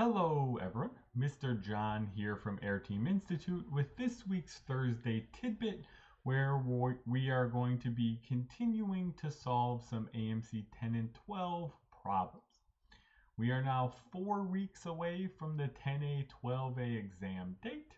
Hello everyone, Mr. John here from Areteem Institute with this week's Thursday Tidbit, where we are going to be continuing to solve some AMC 10 and 12 problems. We are now 4 weeks away from the 10A 12A exam date,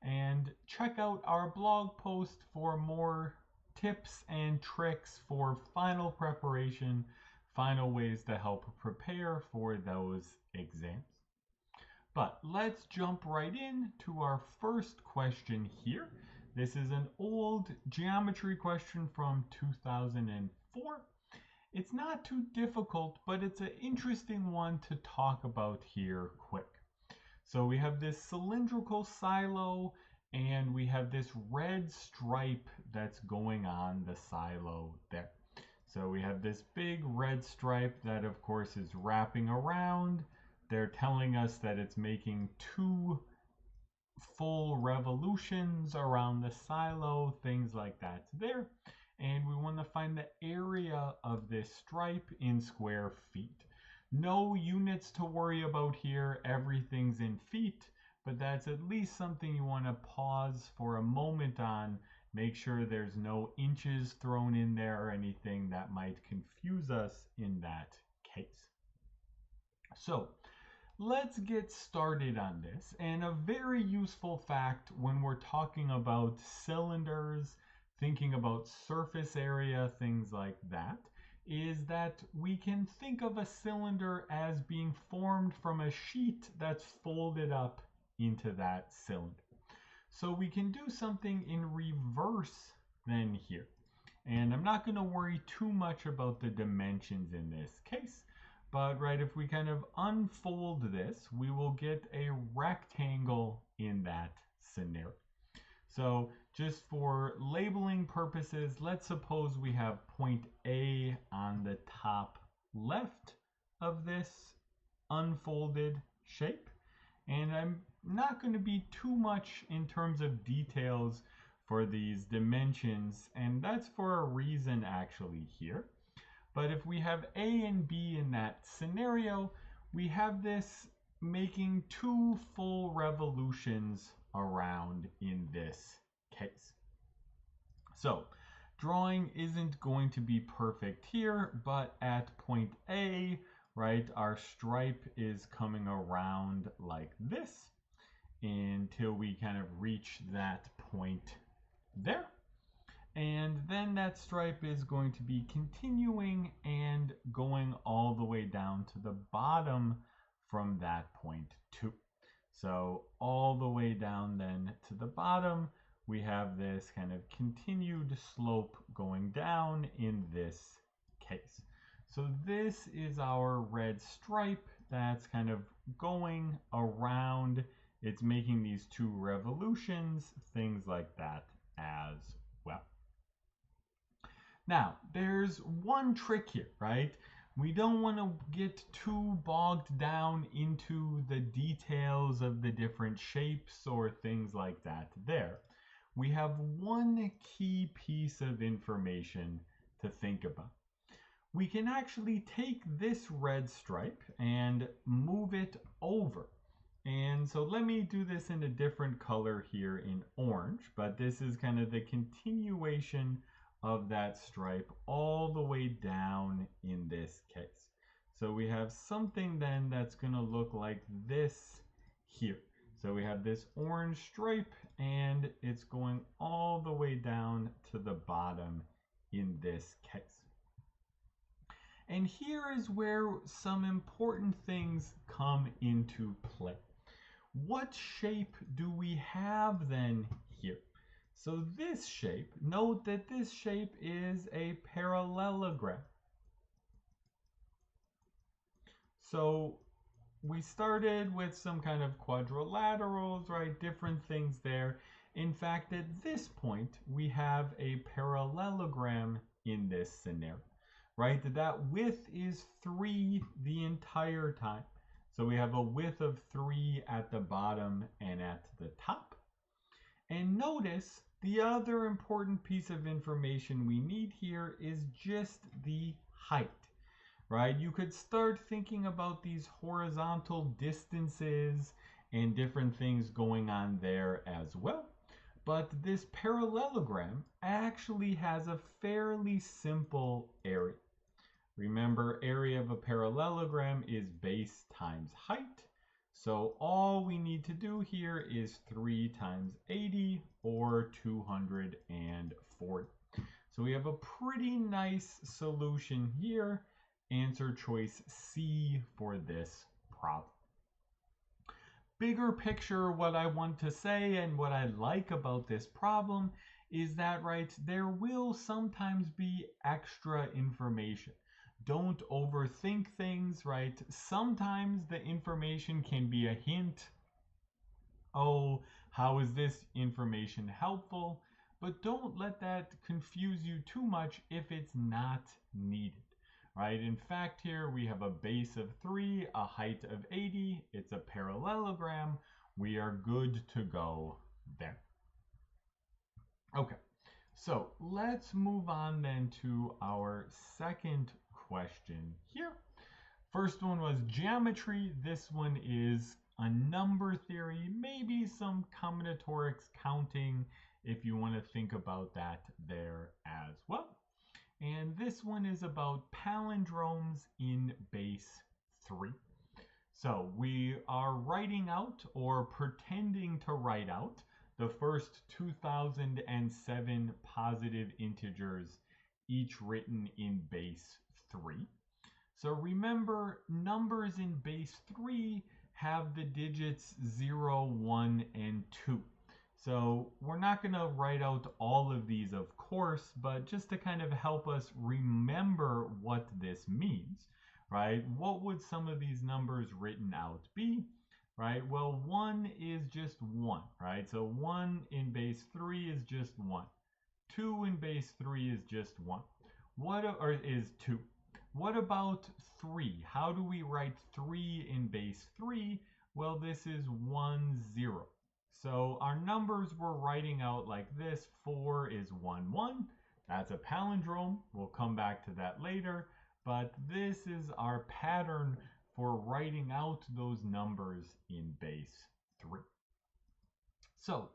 and check out our blog post for more tips and tricks for final preparation, final ways to help prepare for those exams. But let's jump right in to our first question here. This is an old geometry question from 2004. It's not too difficult, but it's an interesting one to talk about here quick. So we have this cylindrical silo and we have this red stripe that's going on the silo there. So we have this big red stripe that of course is wrapping around. They're telling us that it's making 2 full revolutions around the silo, things like that there. And we want to find the area of this stripe in square feet. No units to worry about here, everything's in feet, but that's at least something you want to pause for a moment on. Make sure there's no inches thrown in there or anything that might confuse us in that case. So let's get started on this. And a very useful fact when we're talking about cylinders, thinking about surface area, things like that, is that we can think of a cylinder as being formed from a sheet that's folded up into that cylinder. So we can do something in reverse then here. And I'm not going to worry too much about the dimensions in this case. But right, if we kind of unfold this, we will get a rectangle in that scenario. So just for labeling purposes, let's suppose we have point A on the top left of this unfolded shape. And I'm not going to be too much in terms of details for these dimensions, and that's for a reason actually here. But if we have A and B in that scenario, we have this making 2 full revolutions around in this case. So drawing isn't going to be perfect here, but at point A, right, our stripe is coming around like this until we kind of reach that point there. And then that stripe is going to be continuing and going all the way down to the bottom from that point too. So all the way down then to the bottom, we have this kind of continued slope going down in this case. So this is our red stripe that's kind of going around. It's making these 2 revolutions, things like that as well. Now, there's one trick here, right? We don't want to get too bogged down into the details of the different shapes or things like that there. We have one key piece of information to think about. We can actually take this red stripe and move it over. And so let me do this in a different color here in orange, but this is kind of the continuation of that stripe all the way down in this case. So we have something then that's going to look like this here. So we have this orange stripe and it's going all the way down to the bottom in this case. And here is where some important things come into play. What shape do we have then here? So this shape, note that this shape is a parallelogram. So we started with some kind of quadrilaterals, right? Different things there. In fact, at this point, we have a parallelogram in this scenario, right? That width is 3 the entire time. So we have a width of 3 at the bottom and at the top. And notice the other important piece of information we need here is just the height. right? You could start thinking about these horizontal distances and different things going on there as well. But this parallelogram actually has a fairly simple area. Remember, area of a parallelogram is base times height. So all we need to do here is 3 times 80 or 240. So we have a pretty nice solution here. Answer choice C for this problem. Bigger picture, what I want to say and what I like about this problem is that, right, there will sometimes be extra information. Don't overthink things, right? Sometimes the information can be a hint. Oh, how is this information helpful? But don't let that confuse you too much if it's not needed, right? In fact, here we have a base of 3, a height of 80. It's a parallelogram. We are good to go there. Okay, so let's move on then to our second question here. First one was geometry. This one is a number theory, maybe some combinatorics counting if you want to think about that there as well. And this one is about palindromes in base 3. So we are writing out or pretending to write out the first 2007 positive integers, each written in base 3. So remember, numbers in base 3 have the digits 0, 1, and 2. So we're not going to write out all of these, of course, but just to kind of help us remember what this means, right? What would some of these numbers written out be, right? Well, 1 is just 1, right? So 1 in base 3 is just 1. 2 in base 3 is just 1. Is 2. What about 3? How do we write 3 in base 3? Well, this is 1, 0. So our numbers we're writing out like this. 4 is 1, 1. That's a palindrome. We'll come back to that later. But this is our pattern for writing out those numbers in base 3. So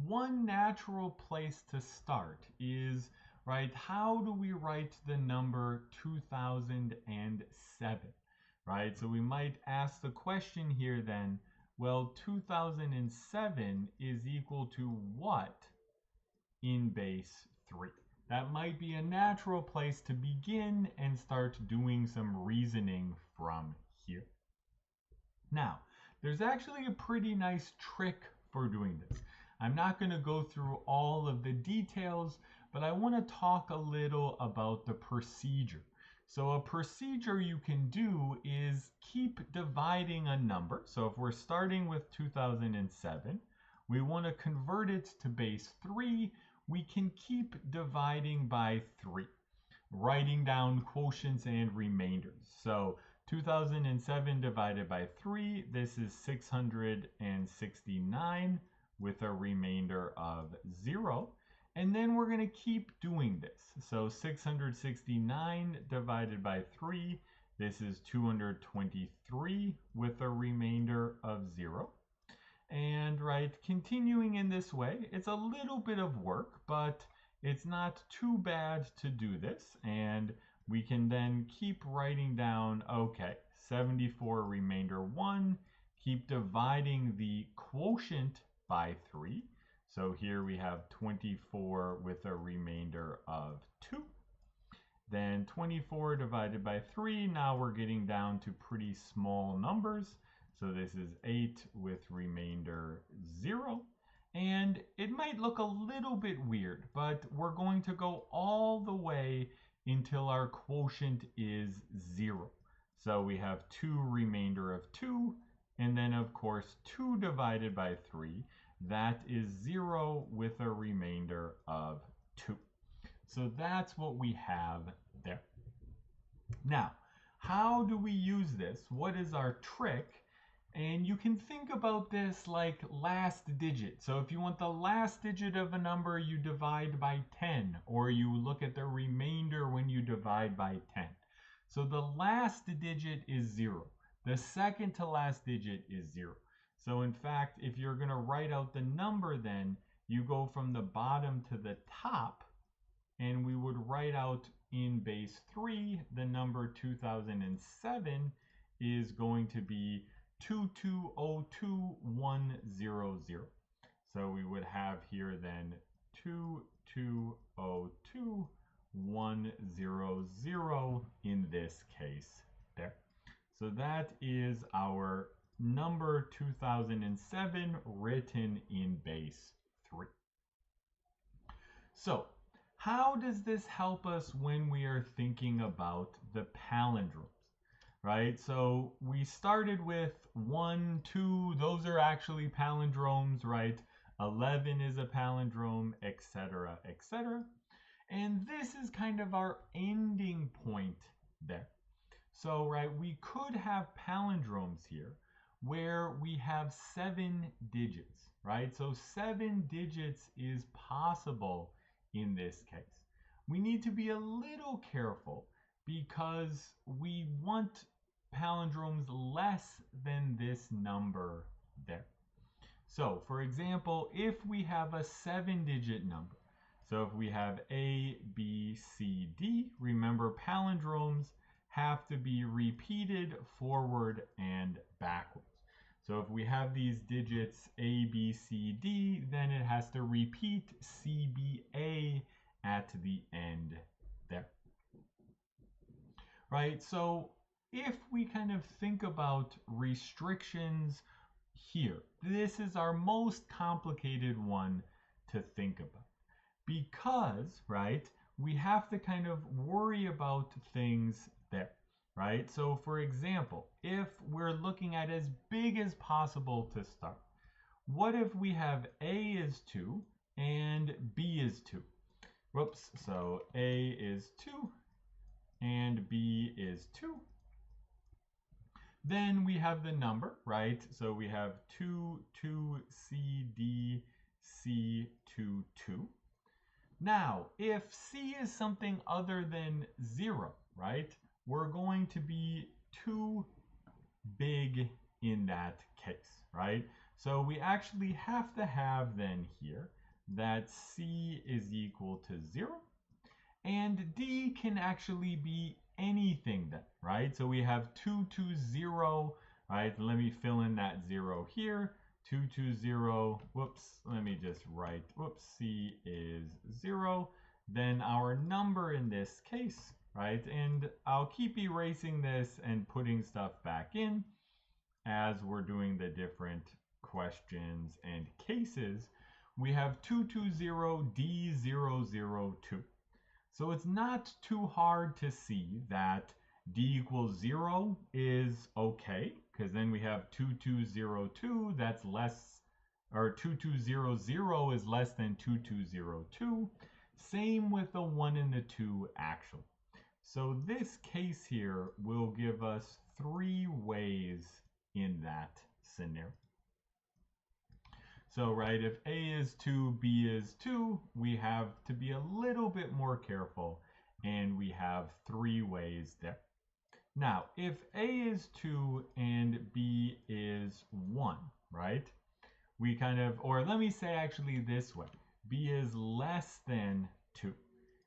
one natural place to start is, right, how do we write the number 2007, right? So we might ask the question here then, well, 2007 is equal to what in base 3? That might be a natural place to begin and start doing some reasoning from here. Now, there's actually a pretty nice trick for doing this. I'm not going to go through all of the details, but I want to talk a little about the procedure. So a procedure you can do is keep dividing a number. So if we're starting with 2007, we want to convert it to base 3. We can keep dividing by 3, writing down quotients and remainders. So 2007 divided by 3, this is 669 with a remainder of 0. And then we're going to keep doing this. So 669 divided by 3, this is 223 with a remainder of 0. And right, continuing in this way, it's a little bit of work, but it's not too bad to do this. And we can then keep writing down, okay, 74 remainder 1, keep dividing the quotient by 3. So here we have 24 with a remainder of 2. Then 24 divided by 3, now we're getting down to pretty small numbers. So this is 8 with remainder 0. And it might look a little bit weird, but we're going to go all the way until our quotient is 0. So we have 2 remainder of 2, and then of course 2 divided by 3, that is 0 with a remainder of 2. So that's what we have there. Now, how do we use this? What is our trick? And you can think about this like last digit. So if you want the last digit of a number, you divide by 10, or you look at the remainder when you divide by 10. So the last digit is 0. The second to last digit is 0. So in fact, if you're going to write out the number, then you go from the bottom to the top, and we would write out in base 3, the number 2007 is going to be 2202100. So we would have here then 2202100 in this case there. So that is our number 2007 written in base 3. So how does this help us when we are thinking about the palindromes, right? So we started with 1, 2, those are actually palindromes, right? 11 is a palindrome, etc., etc. And this is kind of our ending point there. So, right, we could have palindromes here where we have 7 digits, right? So 7 digits is possible in this case. We need to be a little careful because we want palindromes less than this number there. So, for example, if we have a 7-digit number, so if we have A, B, C, D, remember palindromes have to be repeated forward and backwards. So if we have these digits A, B, C, D, then it has to repeat C, B, A at the end there. Right? So if we kind of think about restrictions here, this is our most complicated one to think about. Because, right, we have to kind of worry about things there, right? So for example, if we're looking at as big as possible to start, what if we have A is 2 and B is 2? Whoops, so A is 2 and B is 2. Then we have the number, right? So we have 2, 2, C, D, C, 2, 2. Now, if C is something other than 0, right, we're going to be too big in that case, right? So we actually have to have then here that C is equal to 0, and D can actually be anything then, right? So we have 220, right? Let me fill in that 0 here. 220, whoops, let me just write, whoops, C is 0. Then our number in this case, right? And I'll keep erasing this and putting stuff back in as we're doing the different questions and cases. We have 220D002. So it's not too hard to see that D equals 0 is okay, because then we have 2202, that's less, or 2200 is less than 2202. Same with the 1 and the 2 actually. So this case here will give us 3 ways in that scenario. So, right, if A is 2, B is 2, we have to be a little bit more careful, and we have 3 ways there. Now, if A is 2 and B is 1, right, we kind of, or let me say actually this way, B is less than 2,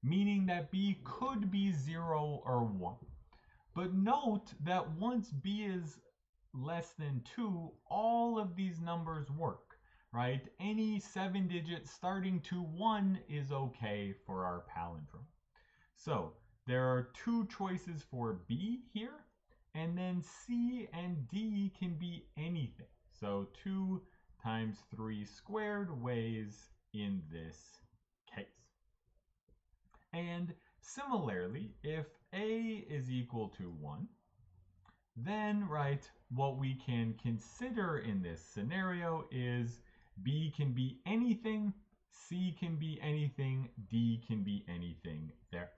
meaning that B could be 0 or 1. But note that once B is less than 2, all of these numbers work. Right? Any 7-digit starting to 1 is okay for our palindrome. So there are 2 choices for B here, and then C and D can be anything. So 2 times 3 squared ways in this case. And similarly, if A is equal to 1, then, right, what we can consider in this scenario is B can be anything, C can be anything, D can be anything there.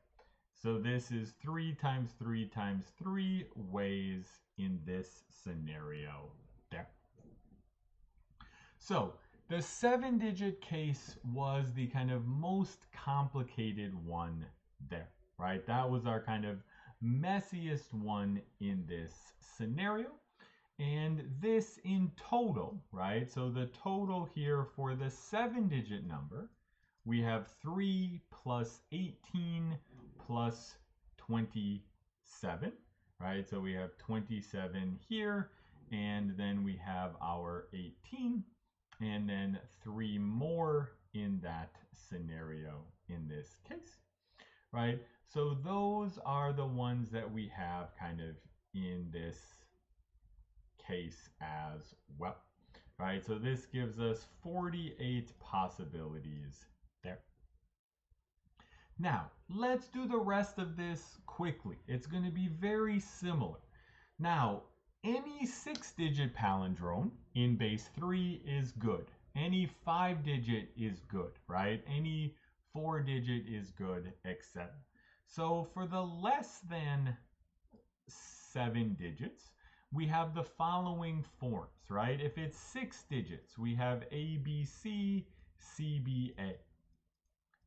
So this is 3 times 3 times 3 ways in this scenario there. So the 7-digit case was the kind of most complicated one there, right? That was our kind of messiest one in this scenario. And this in total, right? So the total here for the 7-digit number, we have 3 plus 18 plus 27, right? So we have 27 here, and then we have our 18, and then 3 more in that scenario in this case, right? So those are the ones that we have kind of in this case as well, right? So this gives us 48 possibilities there. Now, let's do the rest of this quickly. It's going to be very similar. Now, any 6-digit palindrome in base 3 is good. Any 5-digit is good, right? Any 4-digit is good, etc. So for the less than 7 digits, we have the following forms, right? If it's 6 digits, we have ABC, CBA.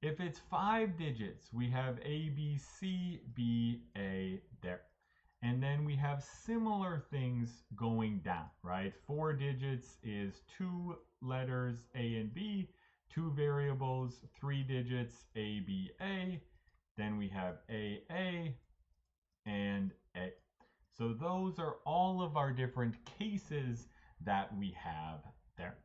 If it's 5 digits, we have ABC, BA there. And then we have similar things going down, right? 4 digits is 2 letters A and B, 2 variables, 3 digits ABA. Then we have AA and A. So those are all of our different cases that we have there.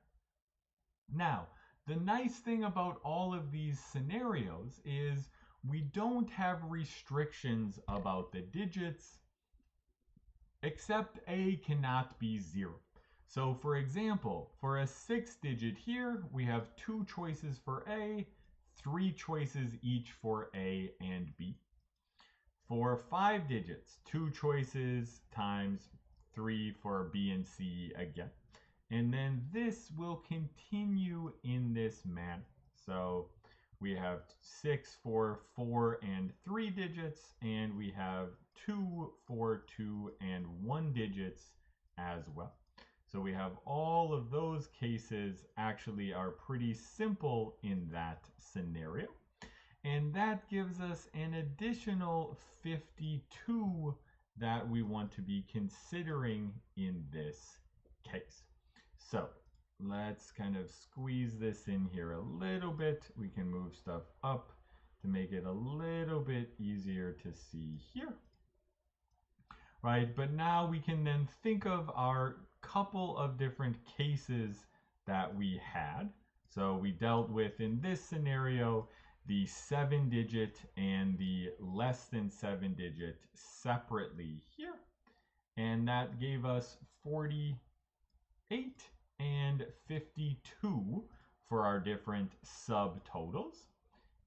Now, the nice thing about all of these scenarios is we don't have restrictions about the digits, except A cannot be 0. So for example, for a 6-digit here, we have 2 choices for A, 3 choices each for A and B. For 5 digits, 2 choices times 3 for B and C again. And then this will continue in this manner. So we have 6 for 4 and 3 digits, and we have 2 for 2 and 1 digits as well. So we have all of those cases actually are pretty simple in that scenario. And that gives us an additional 52 that we want to be considering in this case. So let's kind of squeeze this in here a little bit. We can move stuff up to make it a little bit easier to see here. Right, but now we can then think of our couple of different cases that we had. So we dealt with, in this scenario, the 7-digit and the less than 7-digit separately here. And that gave us 48 and 52 for our different subtotals.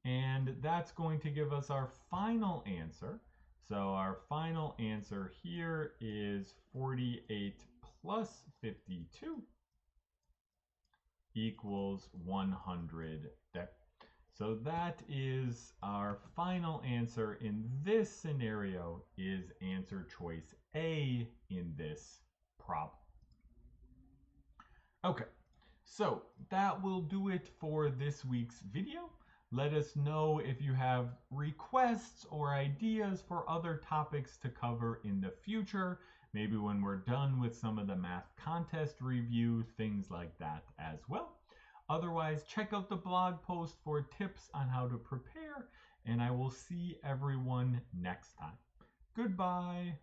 And that's going to give us our final answer. So our final answer here is 48 plus 52 equals 100 there. So that is our final answer in this scenario, is answer choice A in this problem. Okay, so that will do it for this week's video. Let us know if you have requests or ideas for other topics to cover in the future, maybe when we're done with some of the math contest review, things like that as well. Otherwise, check out the blog post for tips on how to prepare, and I will see everyone next time. Goodbye.